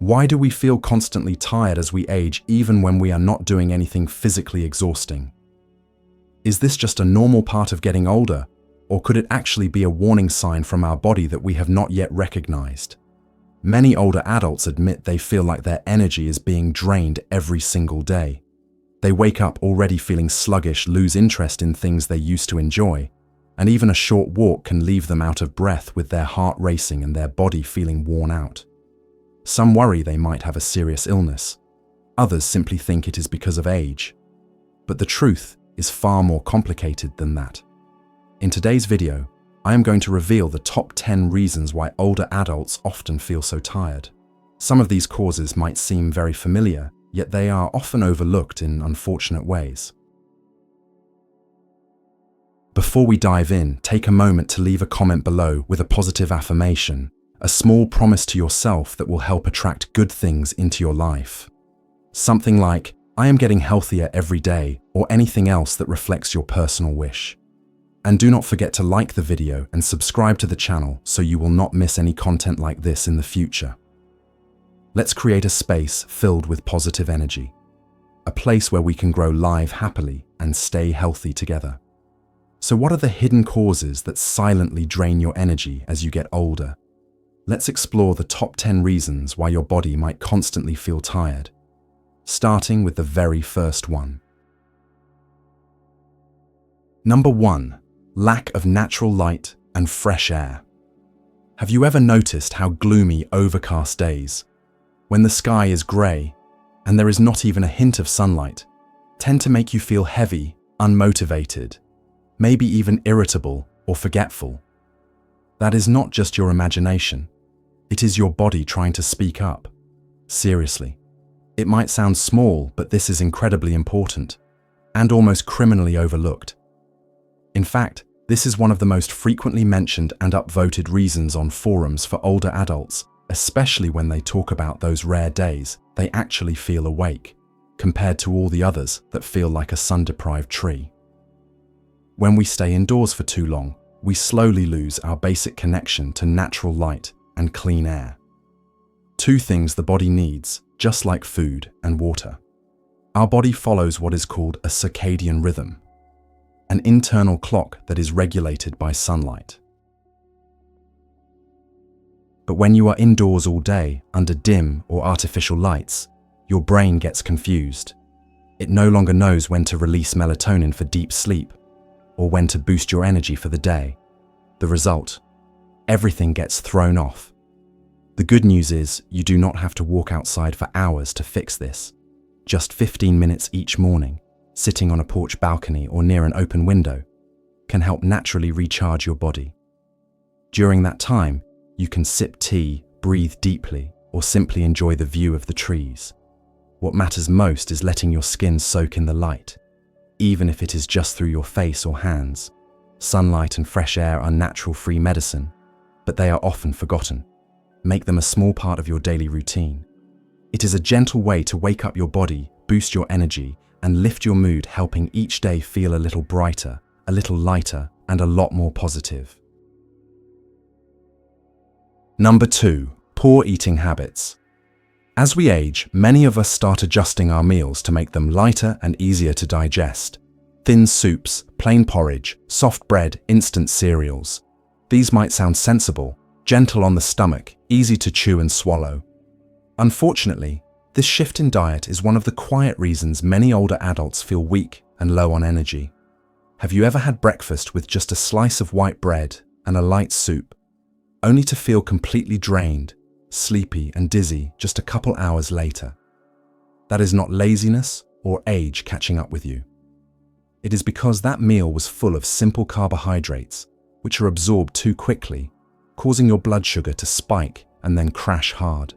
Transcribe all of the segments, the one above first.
Why do we feel constantly tired as we age even when we are not doing anything physically exhausting? Is this just a normal part of getting older, or could it actually be a warning sign from our body that we have not yet recognized? Many older adults admit they feel like their energy is being drained every single day. They wake up already feeling sluggish, lose interest in things they used to enjoy, and even a short walk can leave them out of breath with their heart racing and their body feeling worn out. Some worry they might have a serious illness. Others simply think it is because of age. But the truth is far more complicated than that. In today's video, I am going to reveal the top 10 reasons why older adults often feel so tired. Some of these causes might seem very familiar, yet they are often overlooked in unfortunate ways. Before we dive in, take a moment to leave a comment below with a positive affirmation, a small promise to yourself that will help attract good things into your life. Something like, "I am getting healthier every day," or anything else that reflects your personal wish. And do not forget to like the video and subscribe to the channel so you will not miss any content like this in the future. Let's create a space filled with positive energy, a place where we can grow live happily and stay healthy together. So what are the hidden causes that silently drain your energy as you get older? Let's explore the top 10 reasons why your body might constantly feel tired, starting with the very first one. Number 1. Lack of natural light and fresh air. Have you ever noticed how gloomy, overcast days, when the sky is grey and there is not even a hint of sunlight, tend to make you feel heavy, unmotivated, maybe even irritable or forgetful? That is not just your imagination. It is your body trying to speak up. Seriously. It might sound small, but this is incredibly important and almost criminally overlooked. In fact, this is one of the most frequently mentioned and upvoted reasons on forums for older adults, especially when they talk about those rare days they actually feel awake, compared to all the others that feel like a sun-deprived tree. When we stay indoors for too long, we slowly lose our basic connection to natural light and clean air. Two things the body needs, just like food and water. Our body follows what is called a circadian rhythm, an internal clock that is regulated by sunlight. But when you are indoors all day under dim or artificial lights, your brain gets confused. It no longer knows when to release melatonin for deep sleep or when to boost your energy for the day. The result: everything gets thrown off. The good news is you do not have to walk outside for hours to fix this. Just 15 minutes each morning, sitting on a porch balcony or near an open window, can help naturally recharge your body. During that time, you can sip tea, breathe deeply, or simply enjoy the view of the trees. What matters most is letting your skin soak in the light, even if it is just through your face or hands. Sunlight and fresh air are natural free medicine, but they are often forgotten. Make them a small part of your daily routine. It is a gentle way to wake up your body, boost your energy, and lift your mood, helping each day feel a little brighter, a little lighter, and a lot more positive. Number 2. Poor eating habits. As we age, many of us start adjusting our meals to make them lighter and easier to digest. Thin soups, plain porridge, soft bread, instant cereals. These might sound sensible, gentle on the stomach, easy to chew and swallow. Unfortunately, this shift in diet is one of the quiet reasons many older adults feel weak and low on energy. Have you ever had breakfast with just a slice of white bread and a light soup, only to feel completely drained, sleepy and dizzy just a couple hours later? That is not laziness or age catching up with you. It is because that meal was full of simple carbohydrates, which are absorbed too quickly, causing your blood sugar to spike and then crash hard.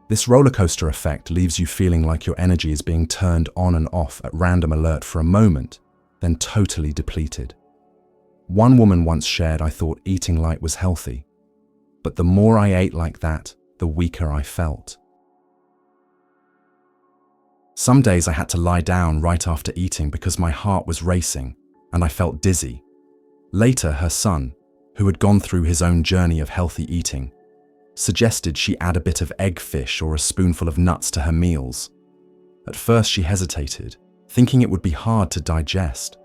This roller coaster effect leaves you feeling like your energy is being turned on and off at random alert for a moment, then totally depleted. One woman once shared, "I thought eating light was healthy, but the more I ate like that, the weaker I felt." Some days I had to lie down right after eating because my heart was racing and I felt dizzy. Later, her son, who had gone through his own journey of healthy eating, suggested she add a bit of egg fish or a spoonful of nuts to her meals. At first she hesitated, thinking it would be hard to digest.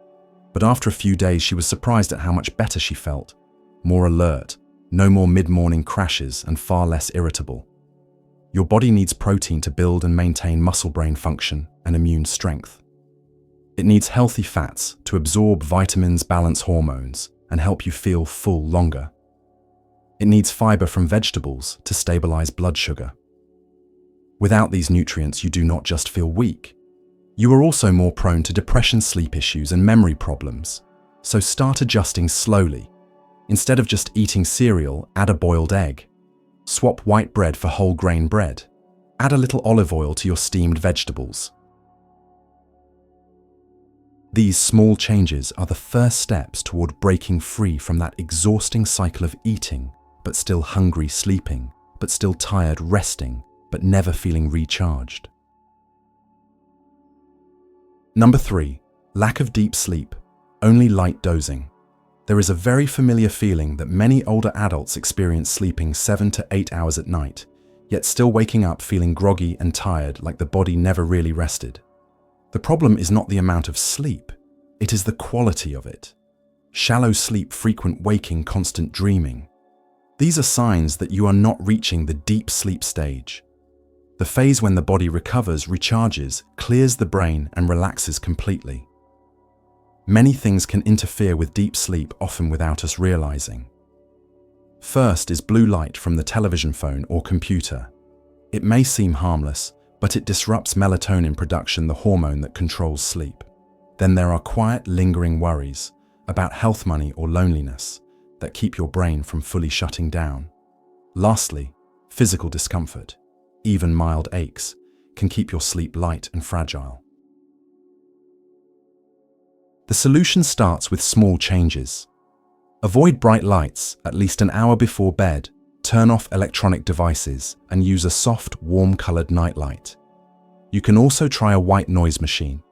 But after a few days she was surprised at how much better she felt. More alert, no more mid-morning crashes, and far less irritable. Your body needs protein to build and maintain muscle-brain function and immune strength. It needs healthy fats to absorb vitamins, balance hormones, and help you feel full longer. It needs fiber from vegetables to stabilize blood sugar. Without these nutrients, you do not just feel weak. You are also more prone to depression, sleep issues, and memory problems. So start adjusting slowly. Instead of just eating cereal, add a boiled egg. Swap white bread for whole grain bread. Add a little olive oil to your steamed vegetables. These small changes are the first steps toward breaking free from that exhausting cycle of eating, but still hungry, sleeping, but still tired, resting, but never feeling recharged. Number 3, lack of deep sleep, only light dozing. There is a very familiar feeling that many older adults experience sleeping 7 to 8 hours at night, yet still waking up feeling groggy and tired like the body never really rested. The problem is not the amount of sleep, it is the quality of it. Shallow sleep, frequent waking, constant dreaming. These are signs that you are not reaching the deep sleep stage. The phase when the body recovers, recharges, clears the brain, and relaxes completely. Many things can interfere with deep sleep, often without us realizing. First is blue light from the television, phone, or computer. It may seem harmless, but it disrupts melatonin production, the hormone that controls sleep. Then there are quiet, lingering worries about health, money, or loneliness that keep your brain from fully shutting down. Lastly, physical discomfort, even mild aches, can keep your sleep light and fragile. The solution starts with small changes. Avoid bright lights at least an hour before bed, turn off electronic devices, and use a soft, warm-colored nightlight. You can also try a white noise machine.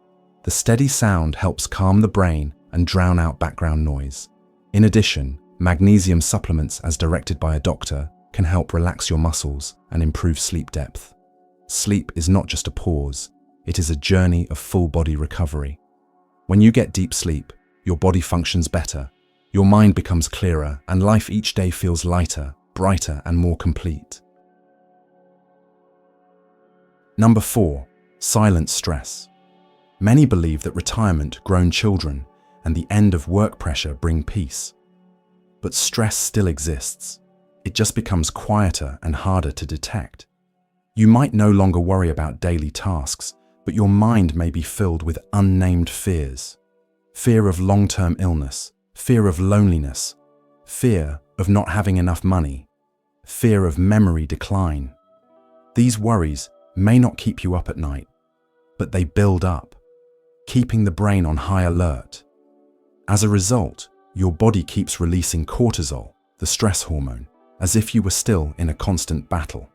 The steady sound helps calm the brain and drown out background noise. In addition, magnesium supplements, as directed by a doctor, can help relax your muscles and improve sleep depth. Sleep is not just a pause, it is a journey of full-body recovery. When you get deep sleep, your body functions better, your mind becomes clearer, and life each day feels lighter, brighter, and more complete. Number 4, silent stress. Many believe that retirement, grown children, and the end of work pressure bring peace. But stress still exists. It just becomes quieter and harder to detect. You might no longer worry about daily tasks, but your mind may be filled with unnamed fears. Fear of long-term illness, fear of loneliness, fear of not having enough money, fear of memory decline. These worries may not keep you up at night, but they build up, keeping the brain on high alert. As a result, your body keeps releasing cortisol, the stress hormone, as if you were still in a constant battle.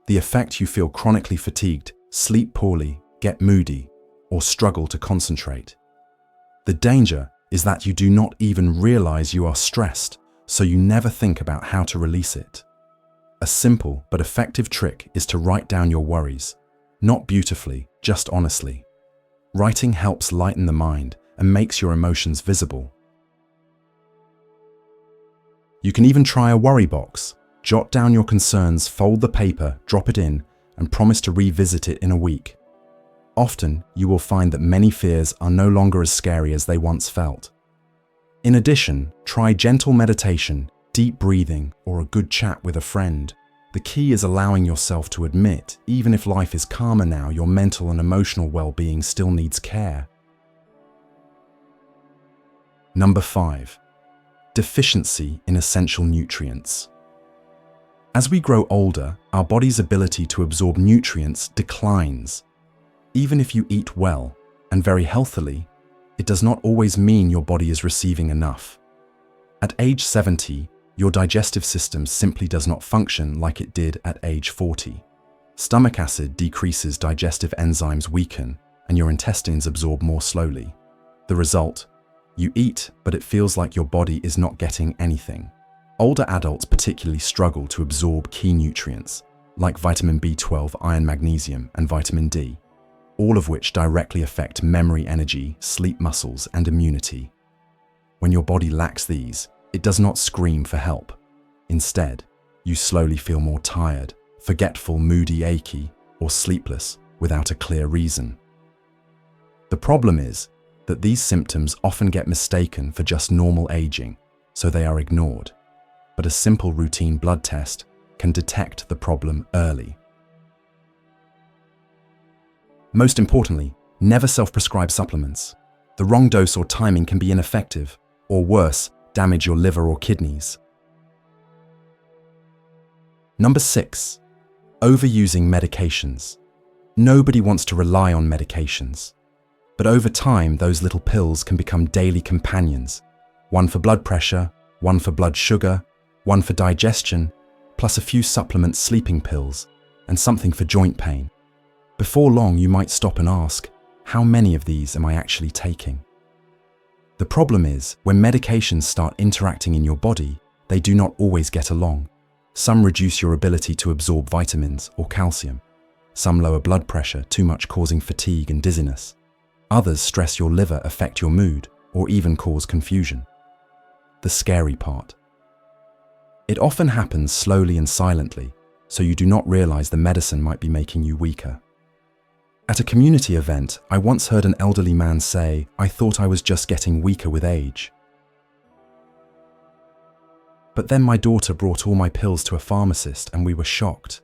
The effect: you feel chronically fatigued, sleep poorly, get moody, or struggle to concentrate. The danger is that you do not even realize you are stressed, so you never think about how to release it. A simple but effective trick is to write down your worries, not beautifully, just honestly. Writing helps lighten the mind and makes your emotions visible. You can even try a worry box. Jot down your concerns, fold the paper, drop it in, and promise to revisit it in a week. Often, you will find that many fears are no longer as scary as they once felt. In addition, try gentle meditation, deep breathing, or a good chat with a friend. The key is allowing yourself to admit, even if life is calmer now, your mental and emotional well-being still needs care. Number 5. Deficiency in essential nutrients. As we grow older, our body's ability to absorb nutrients declines. Even if you eat well and very healthily, it does not always mean your body is receiving enough. At age 70, your digestive system simply does not function like it did at age 40. Stomach acid decreases, digestive enzymes weaken, and your intestines absorb more slowly. The result? You eat, but it feels like your body is not getting anything. Older adults particularly struggle to absorb key nutrients like vitamin B12, iron, magnesium, and vitamin D, all of which directly affect memory, energy, sleep, muscles, and immunity. When your body lacks these, it does not scream for help. Instead, you slowly feel more tired, forgetful, moody, achy, or sleepless without a clear reason. The problem is that these symptoms often get mistaken for just normal aging, so they are ignored. But a simple routine blood test can detect the problem early. Most importantly, never self-prescribe supplements. The wrong dose or timing can be ineffective, or worse, damage your liver or kidneys. Number 6. Overusing medications. Nobody wants to rely on medications. But over time, those little pills can become daily companions. One for blood pressure, one for blood sugar, one for digestion, plus a few supplement sleeping pills, and something for joint pain. Before long, you might stop and ask, how many of these am I actually taking? The problem is, when medications start interacting in your body, they do not always get along. Some reduce your ability to absorb vitamins or calcium. Some lower blood pressure, too much causing fatigue and dizziness. Others stress your liver, affect your mood, or even cause confusion. The scary part. It often happens slowly and silently, so you do not realize the medicine might be making you weaker. At a community event, I once heard an elderly man say, "I thought I was just getting weaker with age. But then my daughter brought all my pills to a pharmacist and we were shocked.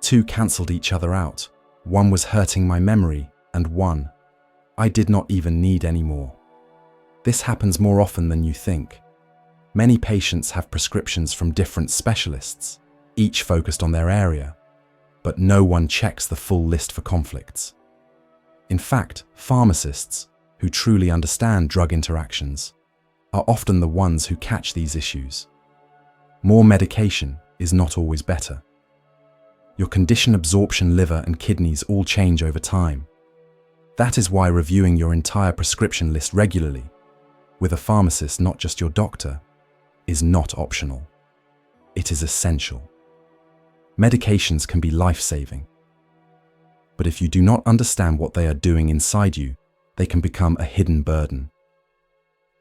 2 cancelled each other out. One was hurting my memory, and one I did not even need anymore." This happens more often than you think. Many patients have prescriptions from different specialists, each focused on their area, but no one checks the full list for conflicts. In fact, pharmacists, who truly understand drug interactions, are often the ones who catch these issues. More medication is not always better. Your condition, absorption, liver, and kidneys all change over time. That is why reviewing your entire prescription list regularly, with a pharmacist, not just your doctor, is not optional. It is essential. Medications can be life-saving. But if you do not understand what they are doing inside you, they can become a hidden burden.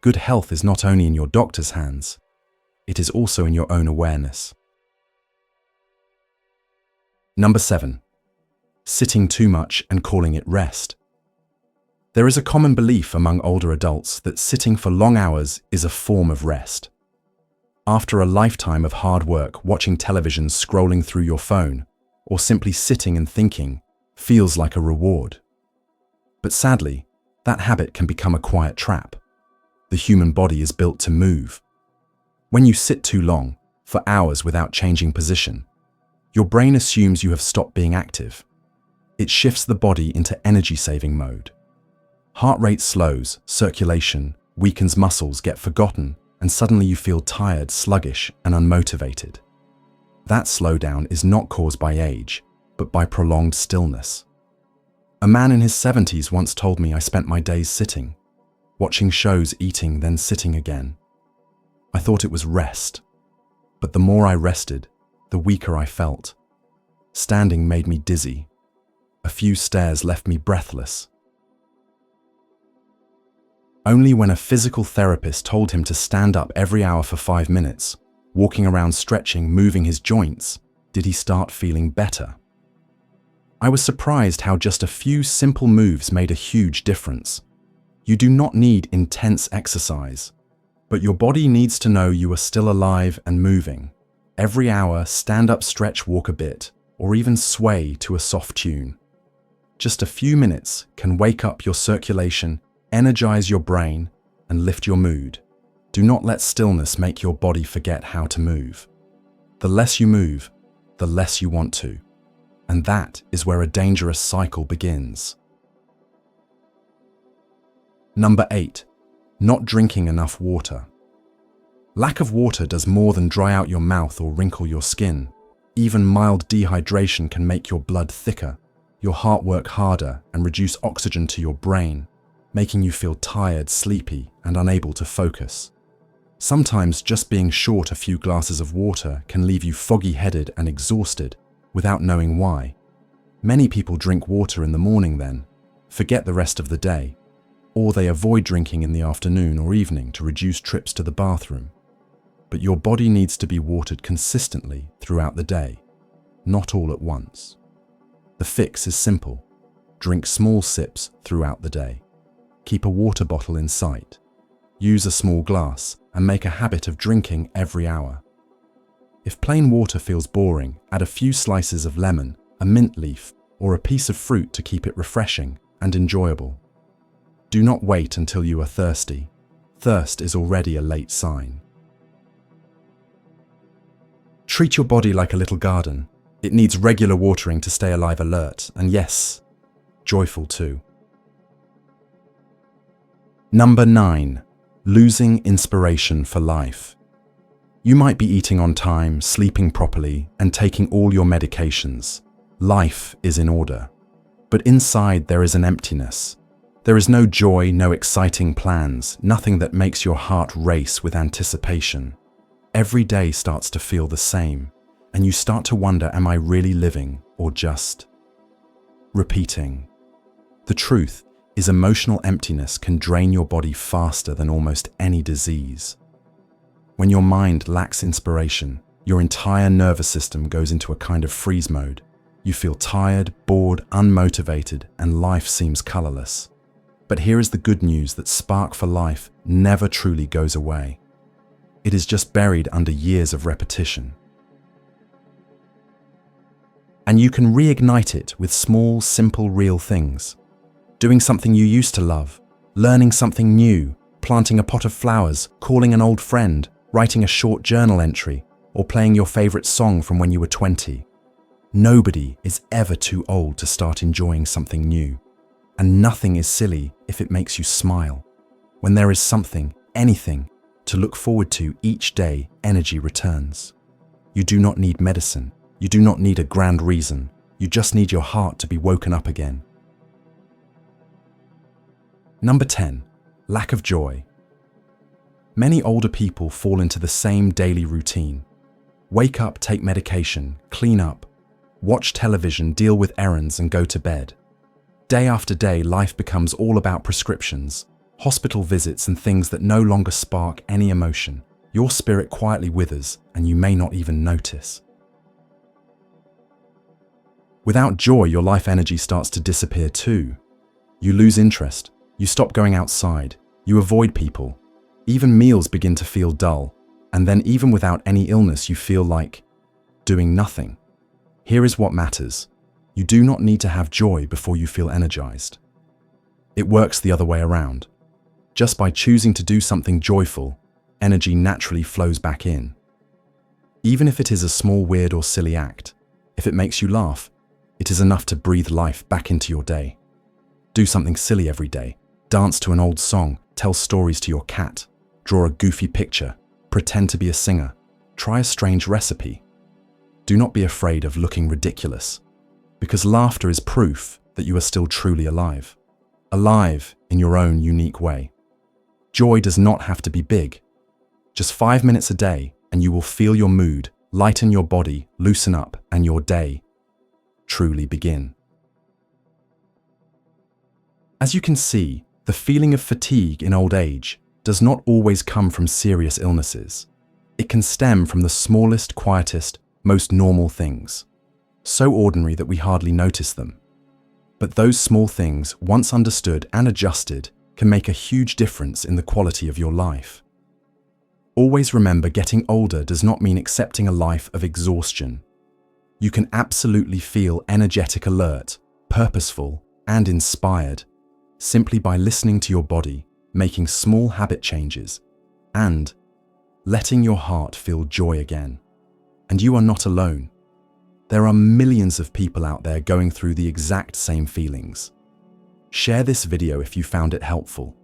Good health is not only in your doctor's hands, it is also in your own awareness. Number 7. Sitting too much and calling it rest. There is a common belief among older adults that sitting for long hours is a form of rest. After a lifetime of hard work, watching television, scrolling through your phone, or simply sitting and thinking feels like a reward. But sadly, that habit can become a quiet trap. The human body is built to move. When you sit too long, for hours without changing position, your brain assumes you have stopped being active. It shifts the body into energy-saving mode. Heart rate slows, circulation weakens, muscles get forgotten, and suddenly you feel tired, sluggish, and unmotivated. That slowdown is not caused by age, but by prolonged stillness. A man in his 70s once told me, "I spent my days sitting, watching shows, eating, then sitting again. I thought it was rest, but the more I rested, the weaker I felt. Standing made me dizzy. A few stairs left me breathless." Only when a physical therapist told him to stand up every hour for 5 minutes, walking around, stretching, moving his joints, did he start feeling better. I was surprised how just a few simple moves made a huge difference. You do not need intense exercise, but your body needs to know you are still alive and moving. Every hour, stand up, stretch, walk a bit, or even sway to a soft tune. Just a few minutes can wake up your circulation, energize your brain, and lift your mood. Do not let stillness make your body forget how to move. The less you move, the less you want to. And that is where a dangerous cycle begins. Number 8. Not drinking enough water. Lack of water does more than dry out your mouth or wrinkle your skin. Even mild dehydration can make your blood thicker, your heart work harder, and reduce oxygen to your brain, making you feel tired, sleepy, and unable to focus. Sometimes just being short a few glasses of water can leave you foggy-headed and exhausted without knowing why. Many people drink water in the morning then, forget the rest of the day, or they avoid drinking in the afternoon or evening to reduce trips to the bathroom. But your body needs to be watered consistently throughout the day, not all at once. The fix is simple. Drink small sips throughout the day. Keep a water bottle in sight. Use a small glass and make a habit of drinking every hour. If plain water feels boring, add a few slices of lemon, a mint leaf, or a piece of fruit to keep it refreshing and enjoyable. Do not wait until you are thirsty. Thirst is already a late sign. Treat your body like a little garden. It needs regular watering to stay alive, alert, and yes, joyful too. Number 9. Losing inspiration for life. You might be eating on time, sleeping properly, and taking all your medications. Life is in order. But inside there is an emptiness. There is no joy, no exciting plans, nothing that makes your heart race with anticipation. Every day starts to feel the same, and you start to wonder, am I really living or just repeating? The truth is, emotional emptiness can drain your body faster than almost any disease. When your mind lacks inspiration, your entire nervous system goes into a kind of freeze mode. You feel tired, bored, unmotivated, and life seems colorless. But here is the good news: that spark for life never truly goes away. It is just buried under years of repetition. And you can reignite it with small, simple, real things. Doing something you used to love, learning something new, planting a pot of flowers, calling an old friend, writing a short journal entry, or playing your favorite song from when you were 20. Nobody is ever too old to start enjoying something new. And nothing is silly if it makes you smile. When there is something, anything, to look forward to each day, energy returns. You do not need medicine. You do not need a grand reason. You just need your heart to be woken up again. Number 10. Lack of joy. Many older people fall into the same daily routine. Wake up, take medication, clean up, watch television, deal with errands, and go to bed. Day after day, life becomes all about prescriptions, hospital visits, and things that no longer spark any emotion. Your spirit quietly withers, and you may not even notice. Without joy, your life energy starts to disappear too. You lose interest. You stop going outside, you avoid people, even meals begin to feel dull, and then even without any illness you feel like doing nothing. Here is what matters. You do not need to have joy before you feel energized. It works the other way around. Just by choosing to do something joyful, energy naturally flows back in. Even if it is a small, weird, or silly act, if it makes you laugh, it is enough to breathe life back into your day. Do something silly every day. Dance to an old song, tell stories to your cat, draw a goofy picture, pretend to be a singer, try a strange recipe. Do not be afraid of looking ridiculous, because laughter is proof that you are still truly alive. Alive in your own unique way. Joy does not have to be big. Just 5 minutes a day and you will feel your mood, lighten your body, loosen up, and your day truly begin. As you can see, the feeling of fatigue in old age does not always come from serious illnesses. It can stem from the smallest, quietest, most normal things, so ordinary that we hardly notice them. But those small things, once understood and adjusted, can make a huge difference in the quality of your life. Always remember, getting older does not mean accepting a life of exhaustion. You can absolutely feel energetic, alert, purposeful, and inspired simply by listening to your body, making small habit changes, and letting your heart feel joy again. And you are not alone. There are millions of people out there going through the exact same feelings. Share this video if you found it helpful.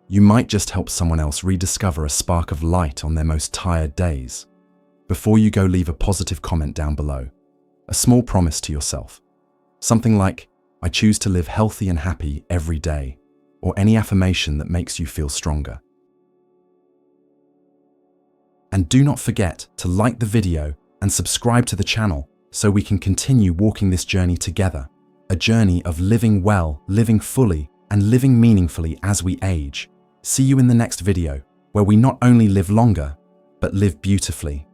You might just help someone else rediscover a spark of light on their most tired days. Before you go, leave a positive comment down below. A small promise to yourself. Something like, "I choose to live healthy and happy every day," or any affirmation that makes you feel stronger. And do not forget to like the video and subscribe to the channel so we can continue walking this journey together. A journey of living well, living fully, and living meaningfully as we age. See you in the next video, where we not only live longer, but live beautifully.